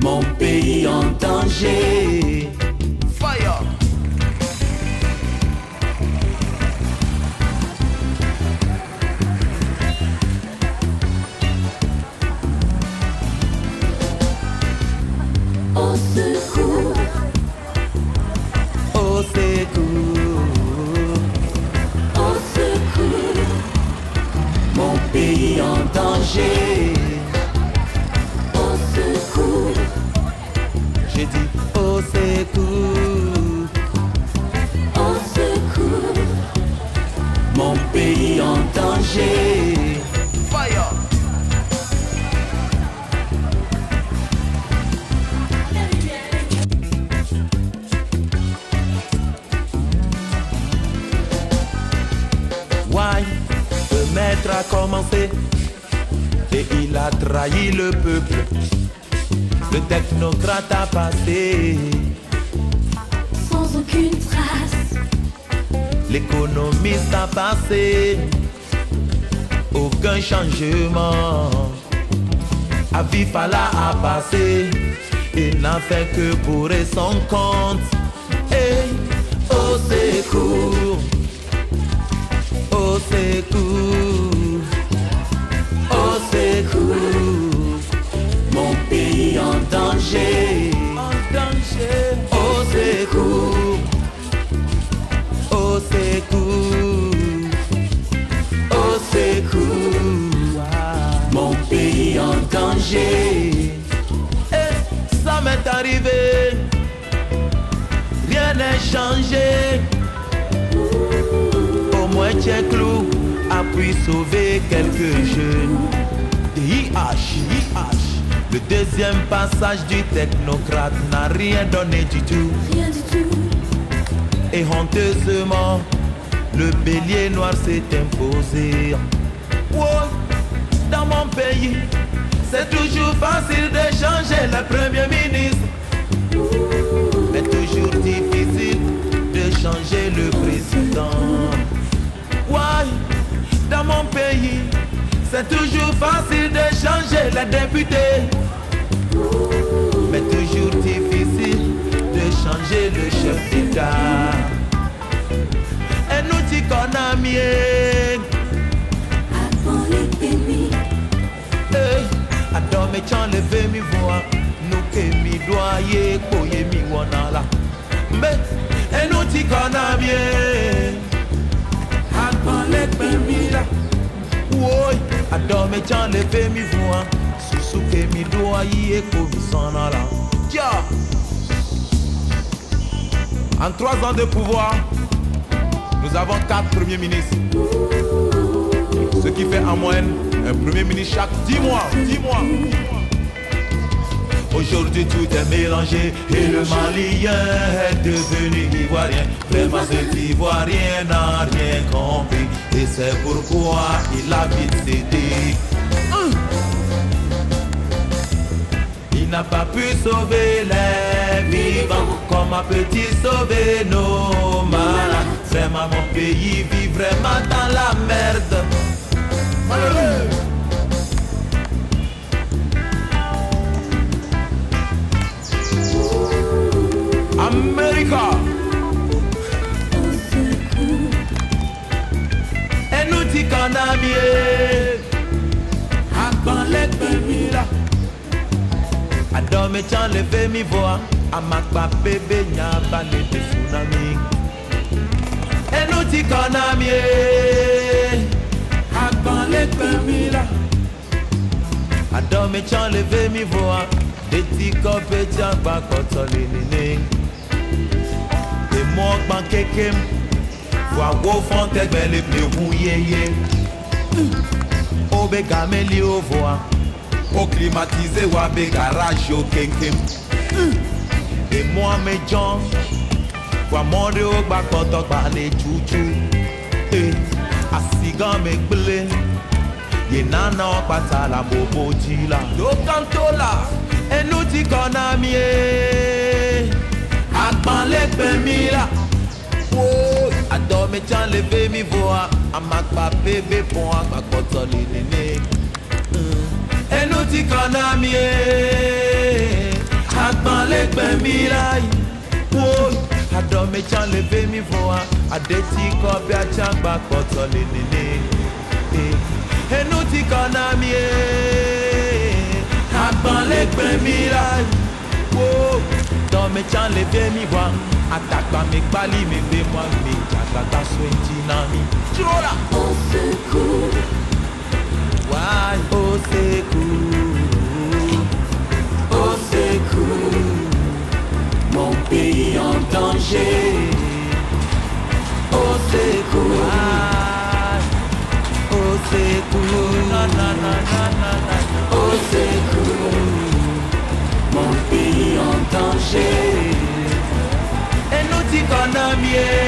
mon pays en danger. Fire. Au secours, au secours, au secours, mon pays en danger. Au secours, j'ai dit au secours, au secours, mon pays en danger. Fire. Le maître a commencé et il a trahi le peuple. Le technocrate a passé Sans aucune trace, l'économiste a passé. Aucun changement. Avifala a passé. Il n'a fait que bourrer son compte. Et au secours, au secours, au secours, mon pays en danger. en danger. Au secours, Au secours, au secours, mon pays en danger. et ça m'est arrivé, rien n'est changé. Au moins Tchèclou a pu sauver quelques jeunes. IH, le deuxième passage du technocrate n'a rien donné du tout. Rien du tout, Et honteusement, le bélier noir s'est imposé. Ouais, dans mon pays, c'est toujours facile de changer le premier ministre, mais toujours difficile de changer le président. Ouais, dans mon pays, c'est toujours facile de changer les députés, mais toujours difficile de changer le chef d'État. Et nous t'y connaissons. avant l'épidémie, Adome chan leve mi voix, nous que mi doye koye mi wanala. Mais et nous t'y connaissons. avant l'épidémie, Oui, Adome chan leve mi voix, sous que mi doye koye sanala. Tiens. En 3 ans de pouvoir, nous avons 4 premiers ministres. Ce qui fait en moyenne un premier ministre chaque 10 mois. 10 mois. Aujourd'hui tout est mélangé et le Malien est devenu ivoirien. Vraiment cet ivoirien n'a rien compris et c'est pourquoi il a vite cédé. Il n'a pas pu sauver les vivants comme a peut-il sauver nos malades. Vraiment mon pays vit vraiment dans la merde. Allez. America. Et nous dit qu'on a mieux. Avant l'épidémie là. Adome chan leve mi voix. Amakpa bébé nya balé de tsunami. Et nous dit qu'on a mieux. Avant l'épidémie là. Adome chan leve mi voix. Des petits copés tiens pas quand on les néné. Et moi ban kekem. Voir au fond tête belle et plus rouillé. Obe gameli au voix. Au climatisé ou avec garage au kenkem. Et moi mes gens. Voir mon de au bas quand on parle chouchou. Et asigan me blé. Ye nana pata la bobo jila. Do cantola. Et nous dit qu'on a mieux. Akban l'épidémie là. Oh, adome chan leve mi voix. Amakpa bébé pour akba kotoli nene. Et nous dit qu'on a mieux. lẹ́gbẹ̀ẹ́ mi láyé. Wó àdó mi tán lè fẹ́ mi fún wa. Àdé tí kọ́ bí ajá gbà pọ̀tọ́ lélẹ́lẹ́. Ẹnu ti kọ́ náà mi àgbọ̀n lẹ́gbẹ̀ẹ́ mi láyé. Wó àdó mi tán lè fẹ́ mi wá. Àtàgbà mi pálí mi gbé mọ́ mi. Àgbàgbà sọ èjì náà mi. Jùlọ. Au secours, Why, oh secours, au secours, mon pays en danger. Au secours, why, oh secours, na na na na na na. au secours, mon pays en danger. Et nous t'y connaissons mieux.